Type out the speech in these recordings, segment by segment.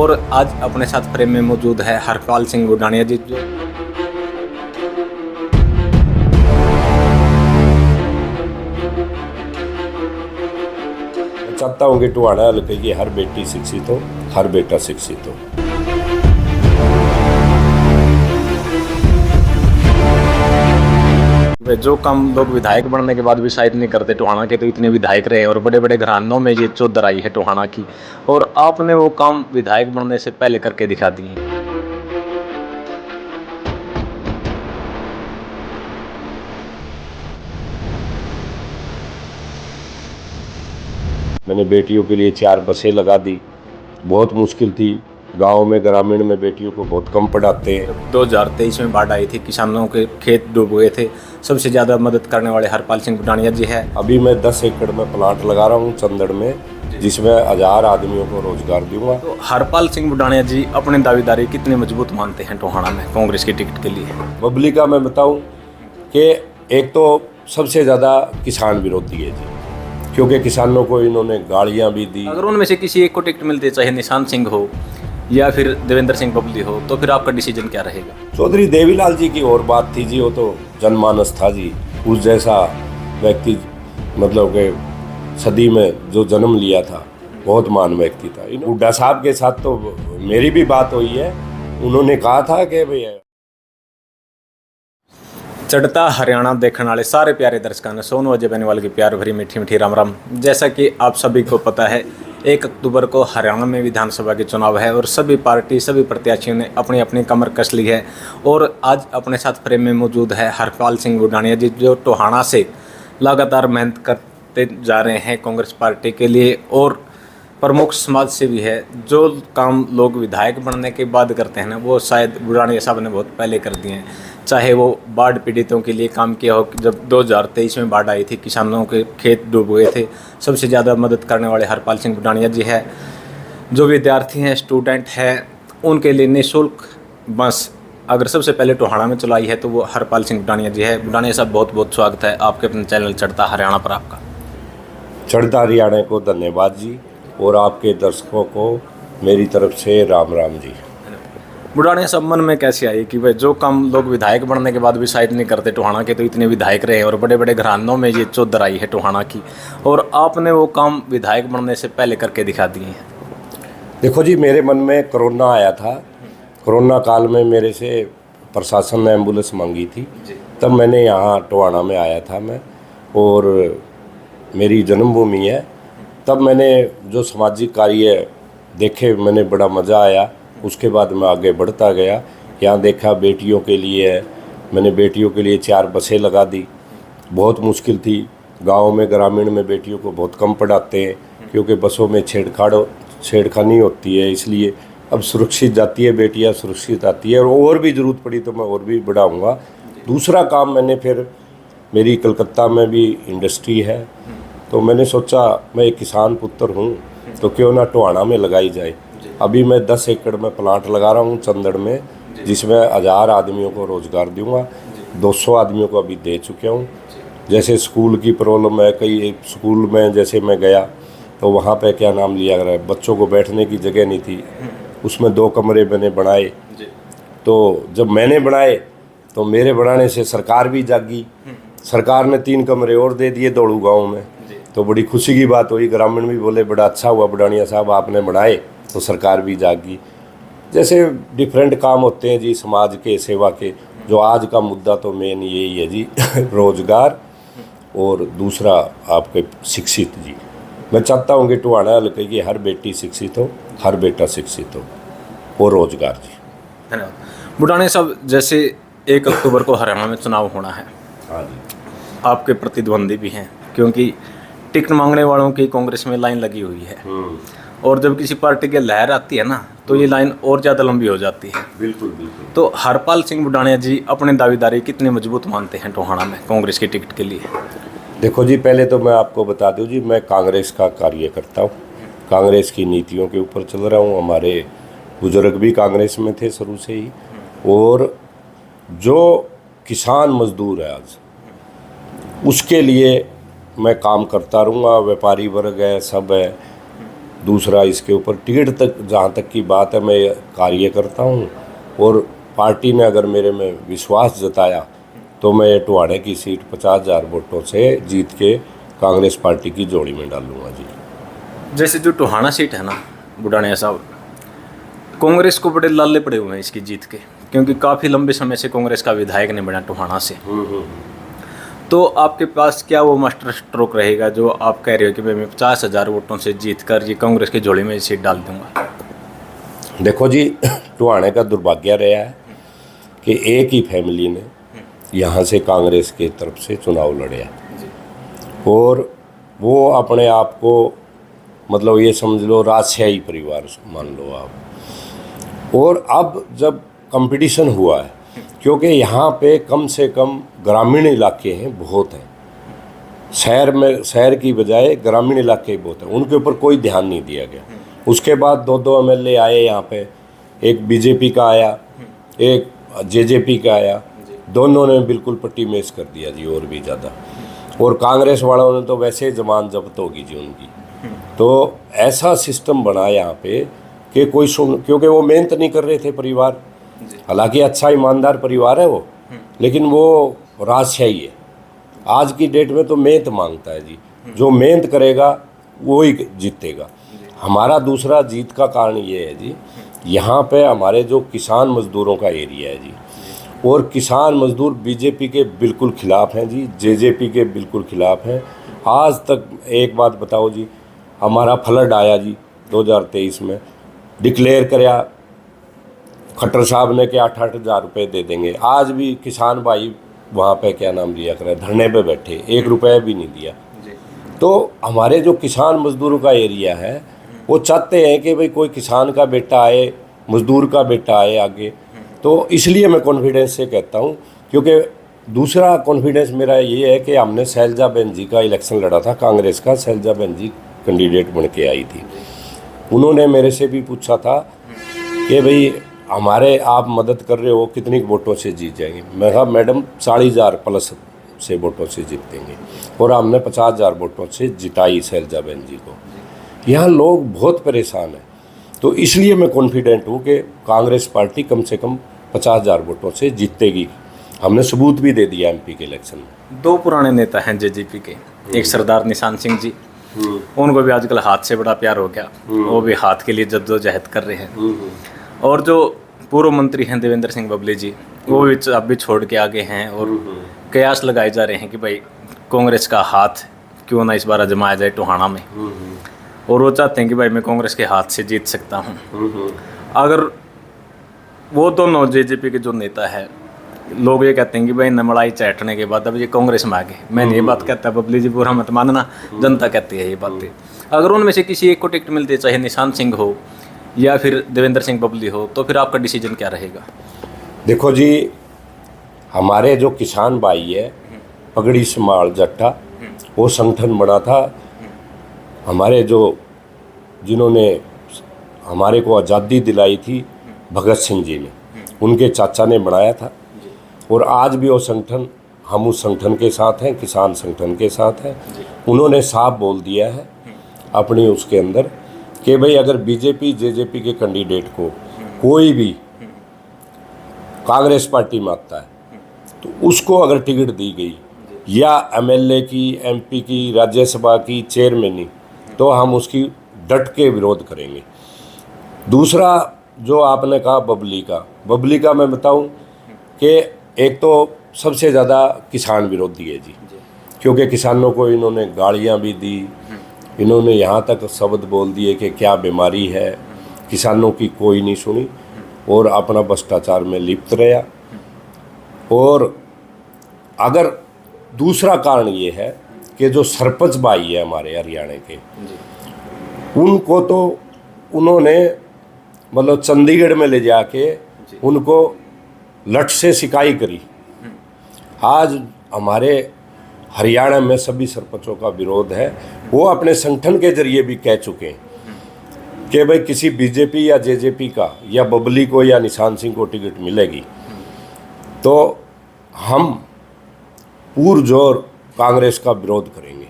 और आज अपने साथ फ्रेम में मौजूद है हरपाल सिंह बुडानिया जी, जो मैं चाहता हूँ कि टोहाना हल्के की हर बेटी शिक्षित हो, हर बेटा शिक्षित हो। जो काम लोग विधायक बनने के बाद भी शायद नहीं करते, टोहाना के तो इतने विधायक रहे और बड़े बड़े घरानों में ये चौधर आई है टोहाना की, और आपने वो काम विधायक बनने से पहले करके दिखा दिए। मैंने बेटियों के लिए 4 बसें लगा दी। बहुत मुश्किल थी, गांव में ग्रामीण में बेटियों को बहुत कम पढ़ाते हैं। 2023 में बाढ़ आई थी, किसानों के खेत डूब गए थे, सबसे ज़्यादा मदद करने वाले हरपाल सिंह बुडानिया जी है। अभी मैं 10 एकड़ में प्लांट लगा रहा हूँ चंदड़ में, जिसमें 1000 आदमियों को रोजगार दूंगा। तो हरपाल सिंह बुडानिया जी अपने दावेदारी कितने मजबूत मानते हैं टोहाना में कांग्रेस की टिकट के लिए? पब्लिक का मैं बताऊं कि एक तो सबसे ज़्यादा किसान विरोधी है जी, क्योंकि किसानों को इन्होंने गालियां भी दी। अगर उनमें से किसी एक को टिकट मिलती है, चाहे निशान सिंह हो या फिर देवेंद्र सिंह बबली हो, तो फिर आपका डिसीजन क्या रहेगा? चौधरी देवीलाल जी की और बात थी जी, वो तो जनमानस था जी। उस जैसा व्यक्ति मतलब कि सदी में जो जन्म लिया था, बहुत महान व्यक्ति था। हुड्डा साहब के साथ तो मेरी भी बात हुई है, उन्होंने कहा था कि भैया चढ़ता हरियाणा देखने वाले सारे प्यारे दर्शकों ने सोनू अजय बेनीवाल की प्यार भरी मीठी मीठी राम राम। जैसा कि आप सभी को पता है, 1 अक्टूबर को हरियाणा में विधानसभा के चुनाव है और सभी पार्टी सभी प्रत्याशियों ने अपनी अपनी कमर कस ली है। और आज अपने साथ फ्रेम में मौजूद है हरपाल सिंह बुडानिया जी, जो टोहाना से लगातार मेहनत करते जा रहे हैं कांग्रेस पार्टी के लिए और प्रमुख समाज सेवी है। जो काम लोग विधायक बनने के बाद करते हैं ना, वो शायद बुडानिया साहब ने बहुत पहले कर दिए हैं। चाहे वो बाढ़ पीड़ितों के लिए काम किया हो, जब 2023 में बाढ़ आई थी, किसानों के खेत डूब गए थे, सबसे ज़्यादा मदद करने वाले हरपाल सिंह बुडानिया जी है। जो विद्यार्थी हैं, स्टूडेंट हैं, उनके लिए निःशुल्क बस अगर सबसे पहले टोहाना में चलाई है तो वो हरपाल सिंह बुडानिया जी है। बुडानिया साहब, बहुत बहुत स्वागत है आपके अपने चैनल चढ़ता हरियाणा पर आपका। चढ़ता हरियाणा को धन्यवाद जी, और आपके दर्शकों को मेरी तरफ से राम राम जी। बुडानिया साहब, मन में कैसे आई कि भाई जो काम लोग विधायक बनने के बाद भी शायद नहीं करते, टोहाना के तो इतने विधायक रहे और बड़े बड़े घरानों में ये चौधर आई है टोहाना की, और आपने वो काम विधायक बनने से पहले करके दिखा दिए हैं? देखो जी, मेरे मन में कोरोना आया था। कोरोना काल में मेरे से प्रशासन ने एम्बुलेंस मांगी थी, तब मैंने यहाँ टोहाना में आया था मैं, और मेरी जन्मभूमि है। तब मैंने जो सामाजिक कार्य देखे, मैंने बड़ा मज़ा आया। उसके बाद मैं आगे बढ़ता गया, यहाँ देखा बेटियों के लिए है, मैंने बेटियों के लिए 4 बसें लगा दी। बहुत मुश्किल थी, गांव में ग्रामीण में बेटियों को बहुत कम पढ़ाते हैं, क्योंकि बसों में छेड़खानी होती है, इसलिए अब सुरक्षित जाती है बेटियाँ, सुरक्षित आती है। और भी ज़रूरत पड़ी तो मैं और भी बढ़ाऊँगा। दूसरा काम मैंने फिर, मेरी कलकत्ता में भी इंडस्ट्री है, तो मैंने सोचा मैं एक किसान पुत्र हूँ, तो क्यों ना टोहाना में लगाई जाए। अभी मैं 10 एकड़ में प्लांट लगा रहा हूँ चंदड़ में, जिसमें 1000 आदमियों को रोज़गार दूंगा। 200 आदमियों को अभी दे चुका हूँ। जैसे स्कूल की प्रॉब्लम है, कई स्कूल में जैसे मैं गया तो वहाँ पे क्या नाम लिया गया, बच्चों को बैठने की जगह नहीं थी, उसमें 2 कमरे मैंने बनाए। तो जब मैंने बनाए तो मेरे बनाने से सरकार भी जागी, सरकार ने 3 कमरे और दे दिए दौड़ू गाँव में, तो बड़ी खुशी की बात हुई। ग्रामीण भी बोले बड़ा अच्छा हुआ बुडानिया साहब आपने बनाए, तो सरकार भी जागी। जैसे डिफरेंट काम होते हैं जी समाज के, सेवा के। जो आज का मुद्दा तो मेन यही है जी रोजगार, और दूसरा आपके शिक्षित जी। मैं चाहता हूँ कि टोहाना हल्के की हर बेटी शिक्षित हो, हर बेटा शिक्षित हो, और रोजगार जी। धन्यवाद। बुडानिया साहब, जैसे 1 अक्टूबर को हरियाणा में चुनाव होना है, हाँ जी, आपके प्रतिद्वंदी भी हैं, क्योंकि टिकट मांगने वालों की कांग्रेस में लाइन लगी हुई है, और जब किसी पार्टी की लहर आती है ना, तो ये लाइन और ज़्यादा लंबी हो जाती है। बिल्कुल बिल्कुल। तो हरपाल सिंह बुडानिया जी अपने दावेदारी कितने मजबूत मानते हैं टोहाना में कांग्रेस की टिकट के लिए? देखो जी, पहले तो मैं आपको बता दूं जी, मैं कांग्रेस का कार्य करता हूँ, कांग्रेस की नीतियों के ऊपर चल रहा हूँ। हमारे बुजुर्ग भी कांग्रेस में थे शुरू से ही, और जो किसान मजदूर है आज, उसके लिए मैं काम करता रहूँगा। व्यापारी वर्ग है, सब है, दूसरा इसके ऊपर टिकट तक, जहाँ तक की बात है, मैं कार्य करता हूँ और पार्टी ने अगर मेरे में विश्वास जताया तो मैं टुहाड़े की सीट 50,000 वोटों से जीत के कांग्रेस पार्टी की जोड़ी में डालूंगा जी। जैसे जो टोहाना सीट है ना बुढ़ानिया साहब, कांग्रेस को बड़े लाले पड़े हुए हैं इसकी जीत के, क्योंकि काफ़ी लंबे समय से कांग्रेस का विधायक नहीं बना टोहाना से। तो आपके पास क्या वो मास्टर स्ट्रोक रहेगा जो आप कह रहे हो कि भाई मैं 50,000 वोटों से जीत कर ये कांग्रेस की झोली में सीट डाल दूंगा? देखो जी, टुहाने का दुर्भाग्य रहा है कि एक ही फैमिली ने यहाँ से कांग्रेस के तरफ से चुनाव लड़े और वो अपने आप को मतलब ये समझ लो राजशाही परिवार मान लो आप। और अब जब कंपटीशन हुआ है, क्योंकि यहाँ पे कम से कम ग्रामीण इलाके हैं, बहुत हैं, शहर की बजाय ग्रामीण इलाके बहुत हैं, उनके ऊपर कोई ध्यान नहीं दिया गया। उसके बाद 2 एमएलए आए यहाँ पे, एक बीजेपी का आया, एक जेजेपी का आया, दोनों ने बिल्कुल पट्टी मेज कर दिया जी, और भी ज़्यादा। और कांग्रेस वालों ने तो वैसे जमान जब्त होगी जी उनकी। तो ऐसा सिस्टम बना यहाँ पे कि कोई क्योंकि वो मेहनत नहीं कर रहे थे परिवार, हालांकि अच्छा ईमानदार परिवार है वो, लेकिन वो राजशाही है। आज की डेट में तो मेहनत मांगता है जी, जो मेहनत करेगा वो ही जीतेगा। हमारा दूसरा जीत का कारण ये है जी, यहाँ पे हमारे जो किसान मजदूरों का एरिया है जी, और किसान मजदूर बीजेपी के बिल्कुल खिलाफ हैं जी, जेजेपी के बिल्कुल खिलाफ हैं। आज तक एक बात बताओ जी, हमारा फ्लड आया जी 2023 में, डिक्लेयर कराया खट्टर साहब ने कि 8-8 हज़ार रुपये दे देंगे। आज भी किसान भाई वहाँ पे क्या नाम लिया करे, धरने पे बैठे, 1 रुपया भी नहीं दिया। तो हमारे जो किसान मजदूरों का एरिया है, वो चाहते हैं कि भाई कोई किसान का बेटा आए, मजदूर का बेटा आए आगे। तो इसलिए मैं कॉन्फिडेंस से कहता हूँ, क्योंकि दूसरा कॉन्फिडेंस मेरा ये है कि हमने शैलजा बहन जी का इलेक्शन लड़ा था, कांग्रेस का, शैलजा बहन जी कैंडिडेट बन के आई थी। उन्होंने मेरे से भी पूछा था कि भाई हमारे आप मदद कर रहे हो, कितनी वोटों से जीत जाएंगे। मैं कहा मैडम 40,000 प्लस से वोटों से जीतेंगे, और हमने 50,000 वोटों से जिताई शैलजा बहन जी को। यहाँ लोग बहुत परेशान हैं, तो इसलिए मैं कॉन्फिडेंट हूँ कि कांग्रेस पार्टी कम से कम 50,000 वोटों से जीतेगी। हमने सबूत भी दे दिया एमपी के इलेक्शन में। 2 पुराने नेता हैं जेजेपी के, एक सरदार निशान सिंह जी, उनको भी आजकल हाथ से बड़ा प्यार हो गया, वो भी हाथ के लिए जद्दोजहद कर रहे हैं। और जो पूर्व मंत्री हैं देवेंद्र सिंह बबली जी, वो भी अब भी छोड़ के आगे हैं, और कयास लगाए जा रहे हैं कि भाई कांग्रेस का हाथ क्यों ना इस बार आजमाया जाए टोहाना में। और वो चाहते हैं कि भाई मैं कांग्रेस के हाथ से जीत सकता हूँ। अगर वो दोनों जेजेपी के जो नेता है, लोग ये कहते हैं कि भाई नमड़ाई चाटने के बाद अब ये कांग्रेस में आ गए। मैंने ये बात कहता है, बबली जी बुरा मत मानना, जनता कहती है ये बातें। अगर उनमें से किसी एक को टिकट मिलती है, चाहे निशान सिंह हो या फिर देवेंद्र सिंह बबली हो, तो फिर आपका डिसीजन क्या रहेगा? देखो जी, हमारे जो किसान भाई है, पगड़ी समाल जट्टा, वो संगठन बना था हमारे जिन्होंने हमारे को आज़ादी दिलाई थी, भगत सिंह जी ने, उनके चाचा ने बनाया था। और आज भी वो संगठन, हम उस संगठन के साथ हैं, किसान संगठन के साथ हैं। उन्होंने साफ बोल दिया है अपनी उसके अंदर कि भाई अगर बीजेपी जेजेपी के कैंडिडेट को कोई भी कांग्रेस पार्टी में आता है, तो उसको अगर टिकट दी गई, या एमएलए की, एमपी की, राज्यसभा की, चेयरमैनी, तो हम उसकी डट के विरोध करेंगे। दूसरा जो आपने कहा बबली का मैं बताऊं कि एक तो सबसे ज़्यादा किसान विरोधी है जी, क्योंकि किसानों को इन्होंने गालियां भी दी, इन्होंने यहाँ तक शब्द बोल दिए कि क्या बीमारी है, किसानों की कोई नहीं सुनी, और अपना भ्रष्टाचार में लिप्त रहा। और अगर दूसरा कारण ये है कि जो सरपंच भाई है हमारे हरियाणा के, उनको तो उन्होंने मतलब चंडीगढ़ में ले जाके उनको लठ से सिकाई करी। आज हमारे हरियाणा में सभी सरपंचों का विरोध है। वो अपने संगठन के जरिए भी कह चुके हैं कि भाई किसी बीजेपी या जेजेपी का या बबली को या निशान सिंह को टिकट मिलेगी तो हम पुरजोर कांग्रेस का विरोध करेंगे।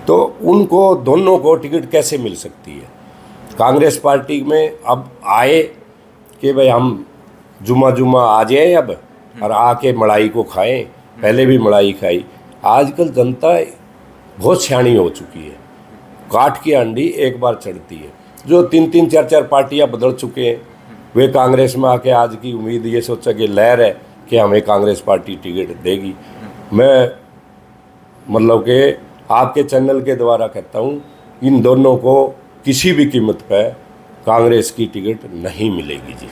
तो उनको दोनों को टिकट कैसे मिल सकती है? कांग्रेस पार्टी में अब आए कि भाई हम जुमा जुमा आ जाए अब और आके मलाई को खाएं, पहले भी मलाई खाई। आजकल जनता बहुत सियानी हो चुकी है, काट की अंडी एक बार चढ़ती है। जो 3-3 4-4 पार्टियां बदल चुके हैं, वे कांग्रेस में आके आज की उम्मीद ये सोचा कि लहर है कि हमें कांग्रेस पार्टी टिकट देगी। मैं मतलब कि आपके चैनल के द्वारा कहता हूँ, इन दोनों को किसी भी कीमत पर कांग्रेस की टिकट नहीं मिलेगी जी।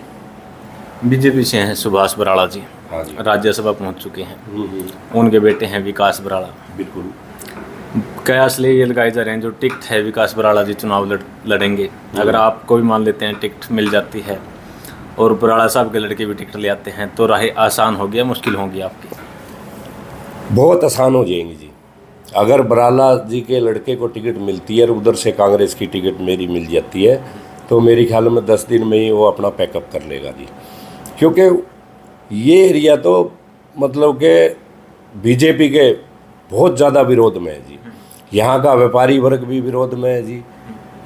बीजेपी से हैं सुभाष बराड़ा जी, हाँ जी। राज्यसभा पहुंच चुके हैं। उनके बेटे हैं विकास बराड़ा। बिल्कुल। कयास ले ये लगाए जा रहे हैं जो टिकट है विकास बराड़ा जी चुनाव लड़ेंगे। अगर आपको भी मान लेते हैं टिकट मिल जाती है और बराड़ा साहब के लड़के भी टिकट ले आते हैं, तो राह आसान हो गया, मुश्किल होगी आपकी? बहुत आसान हो जाएंगी जी। अगर बराला जी के लड़के को टिकट मिलती है और उधर से कांग्रेस की टिकट मेरी मिल जाती है, तो मेरे ख्याल में 10 दिन में ही वो अपना पैकअप कर लेगा जी। क्योंकि ये एरिया तो मतलब कि बीजेपी के बहुत ज़्यादा विरोध में है जी। यहाँ का व्यापारी वर्ग भी विरोध में है जी,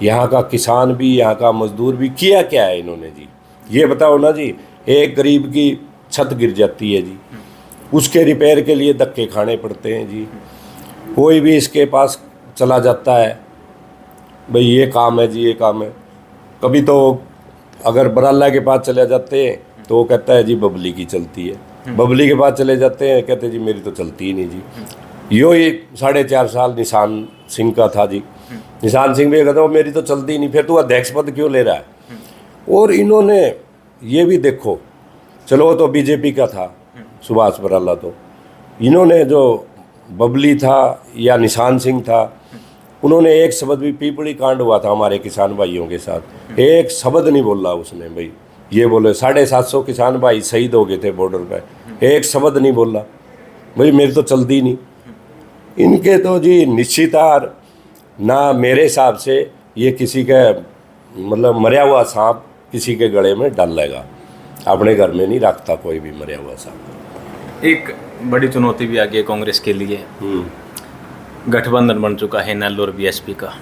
यहाँ का किसान भी, यहाँ का मजदूर भी। किया क्या है इन्होंने जी, ये बताओ ना जी। एक गरीब की छत गिर जाती है जी, उसके रिपेयर के लिए धक्के खाने पड़ते हैं जी। कोई भी इसके पास चला जाता है, भाई ये काम है जी, ये काम है। कभी तो अगर बराला के पास चले जाते हैं तो वो कहता है जी बबली की चलती है, बबली के पास चले जाते हैं कहते हैं जी मेरी तो चलती ही नहीं जी। यो ही 4.5 साल निशान सिंह का था जी। निशान सिंह भी कहता है मेरी तो चलती ही नहीं, फिर तू अध्यक्ष पद क्यों ले रहा है? और इन्होंने ये भी देखो, चलो तो बीजेपी का था सुभाष बराला, तो इन्होंने जो बबली था या निशान सिंह था, उन्होंने एक शब्द भी, पीपली कांड हुआ था हमारे किसान भाइयों के साथ, एक शब्द नहीं बोला उसने। भाई ये बोले 750 किसान भाई शहीद हो गए थे बॉर्डर पे, एक शब्द नहीं बोला। भाई मेरी तो चलती नहीं। इनके तो जी निश्चितार ना, मेरे हिसाब से ये किसी का मतलब मरा हुआ सांप किसी के गले में डालेगा, अपने घर में नहीं रखता कोई भी मरा हुआ सांप। एक बड़ी चुनौती भी आ गई है कांग्रेस के लिए। गठबंधन बन चुका है इनेलो और बीएसपी का,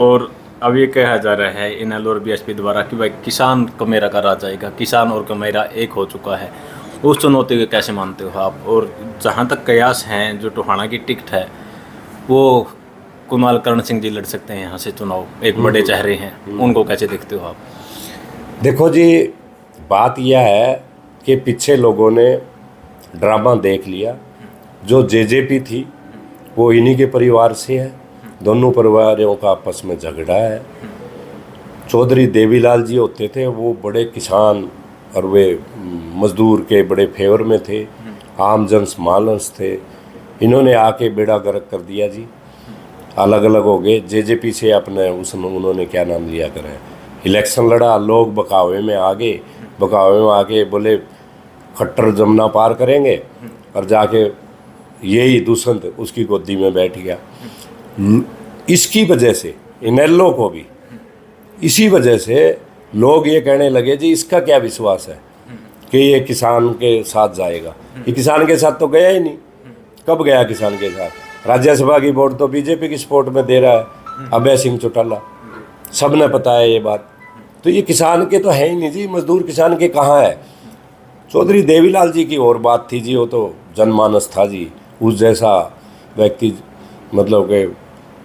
और अब ये कहा जा रहा है इनेलो और बीएसपी द्वारा कि भाई किसान कमेरा का राज आएगा, किसान और कमेरा एक हो चुका है। उस चुनौती को कैसे मानते हो आप? और जहाँ तक कयास हैं, जो टोहाना की टिकट है वो कुणाल करण सिंह जी लड़ सकते हैं यहाँ से चुनाव, एक बड़े चेहरे हैं, उनको कैसे देखते हो आप? देखो जी, बात यह है कि पीछे लोगों ने ड्रामा देख लिया। जो जेजेपी थी वो इन्हीं के परिवार से है, दोनों परिवारों का आपस में झगड़ा है। चौधरी देवीलाल जी होते थे, वो बड़े किसान और वे मजदूर के बड़े फेवर में थे, आम जनमानस थे। इन्होंने आके बेड़ा गर्क कर दिया जी, अलग अलग हो गए। जेजेपी से अपने उन्होंने क्या नाम लिया करें, इलेक्शन लड़ा, लोग बकावे में आ गए। बकावे में आके बोले खट्टर जमुना पार करेंगे, और जाके यही दुष्यंत उसकी गोदी में बैठ गया। इसकी वजह से इनेलो को भी, इसी वजह से लोग ये कहने लगे जी इसका क्या विश्वास है कि ये किसान के साथ जाएगा। ये किसान के साथ तो गया ही नहीं। कब गया किसान के साथ? राज्यसभा की वोट तो बीजेपी की सपोर्ट में दे रहा है अभय सिंह चौटाला, सबने पता है ये बात। तो ये किसान के तो है ही नहीं जी, मजदूर किसान के कहाँ है? चौधरी देवीलाल जी की और बात थी जी, वो तो जनमानस था जी, उस जैसा व्यक्ति, मतलब कि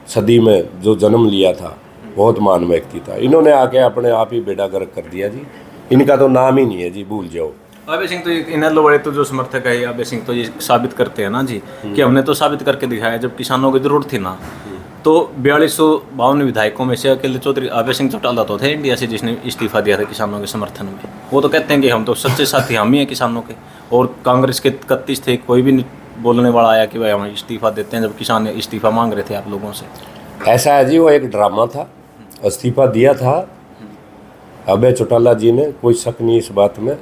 सदी में जो जन्म लिया था, बहुत महान व्यक्ति था। इन्होंने आके अपने आप ही बेड़ा गर्क कर दिया जी। इनका तो नाम ही नहीं है जी, भूल जाओ। अभय सिंह तो इनेलो वाले तो जो समर्थक है अभय सिंह तो ये साबित करते हैं ना जी कि हमने तो साबित करके दिखाया, जब किसानों की जरूरत थी ना। तो 4252 विधायकों में से अकेले चौधरी अभय सिंह चौटाला तो थे इंडिया से जिसने इस्तीफा दिया था किसानों के समर्थन में। वो तो कहते हैं कि हम तो सच्चे साथी हम ही हैं किसानों के, और कांग्रेस के 31 थे, कोई भी बोलने वाला आया कि भाई हम इस्तीफा देते हैं, जब किसान इस्तीफा मांग रहे थे आप लोगों से। ऐसा है जी, वो एक ड्रामा था। इस्तीफा दिया था अभय चौटाला जी ने, कोई शक नहीं इस बात में,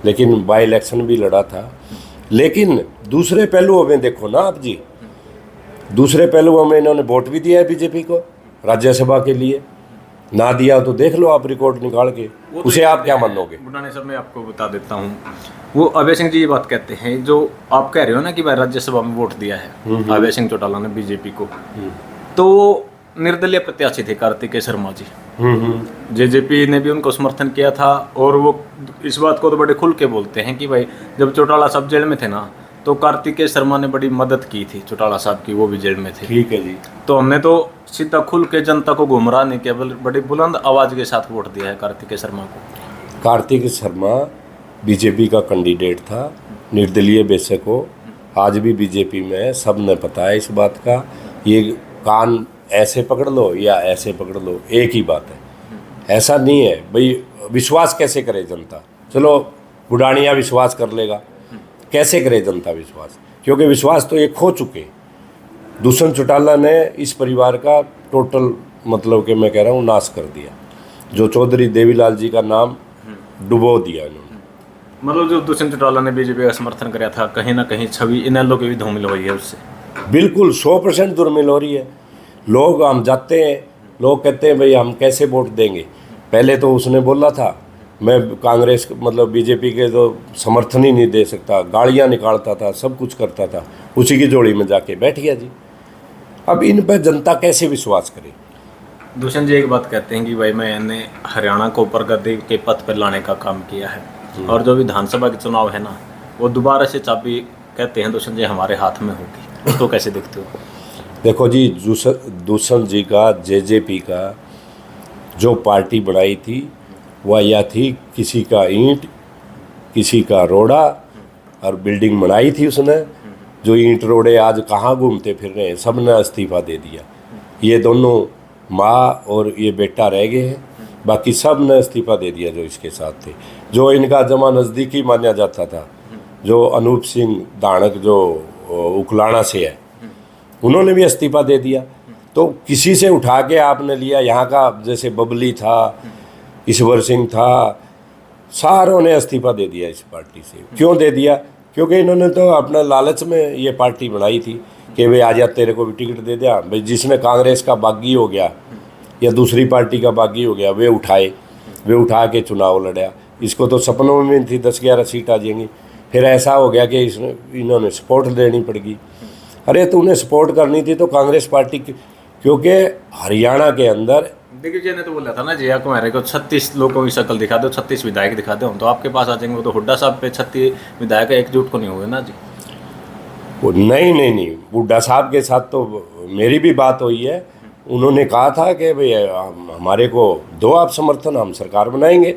लेकिन बाई इलेक्शन भी लड़ा था। लेकिन दूसरे पहलुओं में देखो ना आप जी, दूसरे पहलुओं में इन्होंने वोट भी दिया है बीजेपी को राज्यसभा के लिए। ना दिया तो देख लो आप रिकॉर्ड निकाल के, उसे आप क्या मानोगे? बुढ़ाने सब मैं आपको बता देता हूँ। वो अभय सिंह जी ये बात कहते हैं, जो आप कह रहे हो ना कि भाई राज्यसभा में वोट दिया है अभय सिंह चौटाला ने बीजेपी को, तो वो निर्दलीय प्रत्याशी थे कार्तिकेय शर्मा जी। जेजेपी ने भी उनको समर्थन किया था, और वो इस बात को तो बड़े खुल के बोलते हैं कि भाई जब चौटाला साहब जेल में थे ना, तो कार्तिकेय शर्मा ने बड़ी मदद की थी चौटाला साहब की, वो भी जेल में थे। ठीक है जी। तो हमने तो सीधा खुल के जनता को गुमराह नहीं किया, बड़ी बुलंद आवाज के साथ वोट दिया है कार्तिकेय शर्मा को। कार्तिक शर्मा बीजेपी का कैंडिडेट था, निर्दलीय बेशक हो, आज भी बीजेपी में है, सब ने पता है इस बात का। ये कान ऐसे पकड़ लो या ऐसे पकड़ लो, एक ही बात है। ऐसा नहीं है भाई, विश्वास कैसे करे जनता? चलो बुढ़ानिया विश्वास कर लेगा, कैसे करे जनता विश्वास? क्योंकि विश्वास तो ये खो चुके। दुष्यंत चौटाला ने इस परिवार का टोटल मतलब कि मैं कह रहा हूँ नाश कर दिया। जो चौधरी देवीलाल जी का नाम डुबो दिया इन्होंने। मतलब जो दुष्यंत चौटाला ने बीजेपी का समर्थन कराया था, कहीं ना कहीं छवि इनेलो की भी धूमिल हुई है उससे। बिल्कुल 100% दुर्मिल हो रही है। लोग हम जाते हैं, लोग कहते हैं भाई हम कैसे वोट देंगे। पहले तो उसने बोला था मैं कांग्रेस मतलब बीजेपी के तो समर्थन ही नहीं दे सकता, गालियाँ निकालता था, सब कुछ करता था, उसी की जोड़ी में जाके बैठ गया जी। अब इन पर जनता कैसे विश्वास करे? दुष्यंत जी एक बात कहते हैं कि भाई मैंने हरियाणा को प्रगति के पथ पर लाने का काम किया है, और जो विधानसभा के चुनाव है ना, वो दोबारा से चाबी कहते हैं दुष्यंत जी हमारे हाथ में होगी। उसको कैसे देखते हो? देखो जी, दुष्यंत जी का जेजेपी का जो पार्टी बनाई थी वह यह थी, किसी का ईंट किसी का रोड़ा, और बिल्डिंग बनाई थी उसने। जो ईंट रोड़े आज कहाँ घूमते फिर रहे हैं, सब ने इस्तीफा दे दिया। ये दोनों माँ और ये बेटा रह गए हैं, बाकी सब ने इस्तीफा दे दिया जो इसके साथ थे। जो इनका जमा नज़दीकी माना जाता था, जो अनूप सिंह दानक जो उकलाना से है, उन्होंने भी इस्तीफा दे दिया। तो किसी से उठा के आपने लिया, यहाँ का जैसे बबली था, ईश्वर सिंह था, सारों ने इस्तीफा दे दिया इस पार्टी से। क्यों दे दिया? क्योंकि इन्होंने तो अपना लालच में ये पार्टी बनाई थी कि भाई आजा तेरे को भी टिकट दे दिया। भाई जिसमें कांग्रेस का बागी हो गया या दूसरी पार्टी का बागी हो गया, वे उठा के चुनाव लड़ा। इसको तो सपनों में थी 10-11 सीट आ जाएंगी। फिर ऐसा हो गया कि इन्होंने सपोर्ट देनी पड़ेगी। अरे तो उन्हें सपोर्ट करनी थी तो कांग्रेस पार्टी क्योंकि हरियाणा के अंदर दिग्विजय ने तो बोला था ना जी, आपको हमारे को 36 लोगों की शक्ल दिखा दो, 36 विधायक दिखा दो, हम तो आपके पास आ जाएंगे। वो तो हुड्डा साहब पे 36 विधायक एकजुट को नहीं हुए ना जी। वो नहीं, हुड्डा साहब के साथ तो मेरी भी बात हुई है। उन्होंने कहा था कि भाई हमारे को दो आप समर्थन, हम सरकार बनाएंगे,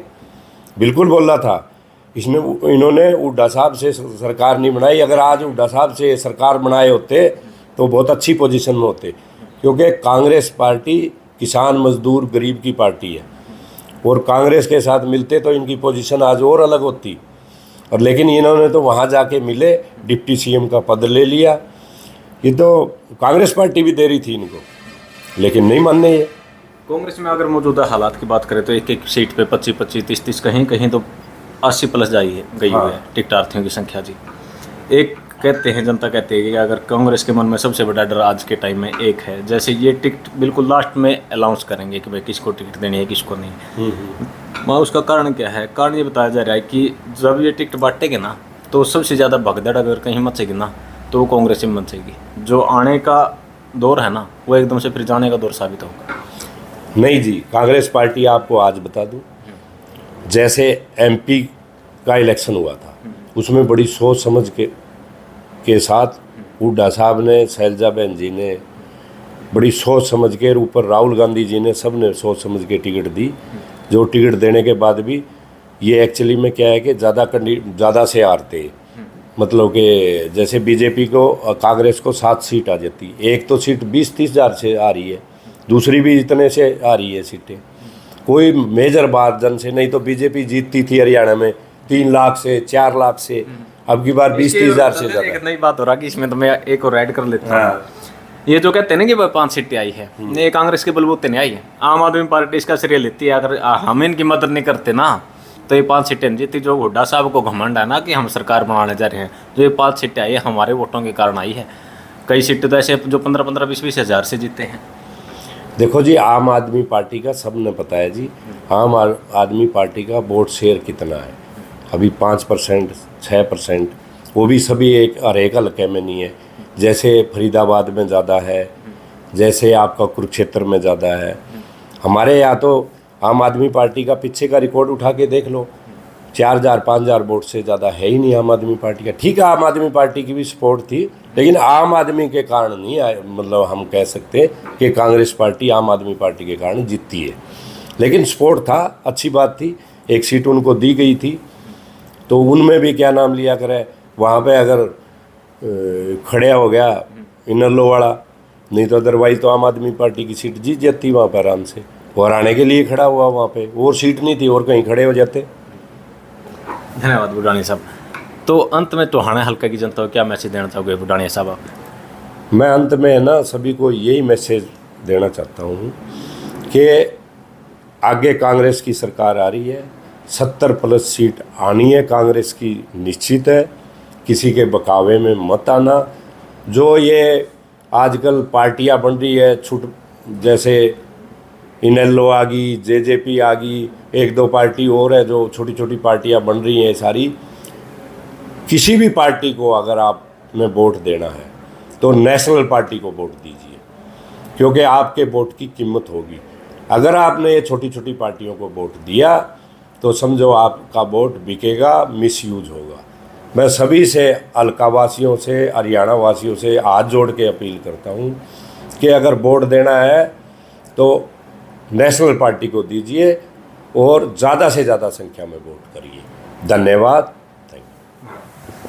बिल्कुल बोला था। इन्होंने हुड्डा साहब से सरकार नहीं बनाई। अगर आज हुड्डा साहब से सरकार बनाए होते तो बहुत अच्छी पोजीशन में होते, क्योंकि कांग्रेस पार्टी किसान मजदूर गरीब की पार्टी है, और कांग्रेस के साथ मिलते तो इनकी पोजीशन आज और अलग होती। और लेकिन इन्होंने तो वहाँ जाके मिले, डिप्टी सीएम का पद ले लिया। ये तो कांग्रेस पार्टी भी दे रही थी इनको, लेकिन नहीं मानने ये। कांग्रेस में अगर मौजूदा हालात की बात करें तो एक सीट पे 25-25, 30-30, कहीं तो 80 प्लस गई हुई है टिकटार्थियों की संख्या जी। एक कहते हैं, जनता कहती है कि अगर कांग्रेस के मन में सबसे बड़ा डर आज के टाइम में एक है, जैसे ये टिकट बिल्कुल लास्ट में अनाउंस करेंगे कि भाई किसको टिकट देनी है किसको नहीं। वहाँ उसका कारण क्या है? कारण ये बताया जा रहा है कि जब ये टिकट बांटेंगे ना, तो सबसे ज़्यादा भगदड़ अगर कहीं मचेगी ना, तो वो कांग्रेस में मचेगी। जो आने का दौर है ना, वो एकदम से फिर जाने का दौर साबित होगा। नहीं जी, कांग्रेस पार्टी आपको आज बता दूं, जैसे एमपी का इलेक्शन हुआ था, उसमें बड़ी सोच समझ के साथ हुड्डा साहब ने, शैलजा बहन जी ने बड़ी सोच समझ के, ऊपर राहुल गांधी जी ने, सब ने सोच समझ के टिकट दी। जो टिकट देने के बाद भी ये एक्चुअली में क्या है कि ज़्यादा से हारते, मतलब कि जैसे बीजेपी को, कांग्रेस को 7 सीट आ जाती, एक तो सीट 20-30 हज़ार से आ रही है, दूसरी भी इतने से आ रही है सीटें, कोई मेजर मार्जिन से। नहीं तो बीजेपी जीतती थी हरियाणा में 3 लाख से, 4 लाख से, अब की बार 20-30 हज़ार से ज़्यादा। एक नई बात हो रहा है कि इसमें तो मैं एक और ऐड कर लेता हूँ। ये जो कहते हैं ना कि 5 सीटें आई है, ये कांग्रेस के बलबूते नहीं आई है, आम आदमी पार्टी इसका श्रेय लेती है। अगर हम इनकी मदद नहीं करते ना, तो ये 5 सीटें नहीं जीती। जो हुड्डा साहब को घमंड है ना कि हम सरकार बनाने जा रहे हैं, जो ये 5 सीटें आई है हमारे वोटों के कारण आई है। कई सीटें तो ऐसे जो 15-15, 20-20 हज़ार से जीते हैं। देखो जी, आम आदमी पार्टी का सबने पता है जी। आम आदमी पार्टी का वोट शेयर कितना है? अभी 5%, 6%, वो भी सभी हर एक हल्के में नहीं है। जैसे फरीदाबाद में ज़्यादा है, जैसे आपका कुरुक्षेत्र में ज़्यादा है। हमारे यहाँ तो आम आदमी पार्टी का पीछे का रिकॉर्ड उठा के देख लो, 4,000 5,000 वोट से ज़्यादा है ही नहीं आम आदमी पार्टी का। ठीक है, आम आदमी पार्टी की भी सपोर्ट थी, लेकिन आम आदमी के कारण नहीं आए। मतलब हम कह सकते कि कांग्रेस पार्टी आम आदमी पार्टी के कारण जीतती है, लेकिन सपोर्ट था, अच्छी बात थी। एक सीट उनको दी गई थी, तो उनमें भी क्या नाम लिया करे, वहाँ पे अगर खड़ा हो गया इनलो वाला, नहीं तो अदरवाइज तो आम आदमी पार्टी की सीट जीत जाती वहाँ पर आराम से। वो हराने के लिए खड़ा हुआ वहाँ पे, और सीट नहीं थी और कहीं खड़े हो जाते। धन्यवाद बुडानी साहब। तो अंत में टोहाना हल्का की जनता को क्या मैसेज देना चाहोगे बुडानी साहब आप? मैं अंत में ना सभी को यही मैसेज देना चाहता हूँ कि आगे कांग्रेस की सरकार आ रही है, 70+ सीट आनी है कांग्रेस की, निश्चित है। किसी के बकावे में मत आना। जो ये आजकल पार्टियां बन रही है जैसे इनेलो आ गई, जेजेपी आ गई, एक दो पार्टी और है जो छोटी छोटी पार्टियां बन रही हैं सारी। किसी भी पार्टी को अगर आपने वोट देना है तो नेशनल पार्टी को वोट दीजिए, क्योंकि आपके वोट की कीमत होगी। अगर आपने ये छोटी छोटी पार्टियों को वोट दिया तो समझो आपका वोट बिकेगा, मिसयूज होगा। मैं सभी से, हल्का वासियों से, हरियाणा वासियों से हाथ जोड़ के अपील करता हूँ कि अगर वोट देना है तो नेशनल पार्टी को दीजिए और ज़्यादा से ज़्यादा संख्या में वोट करिए। धन्यवाद।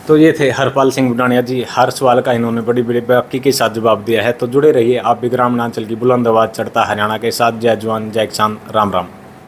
तो ये थे हरपाल सिंह बुडानिया जी। हर सवाल का इन्होंने बड़ी बड़ी बाकी के साथ जवाब दिया है। तो जुड़े रहिए आप भी ग्रामीणांचल की बुलंद आवाज़ चढ़ता हरियाणा के साथ। जय जवान जय किसान, राम राम।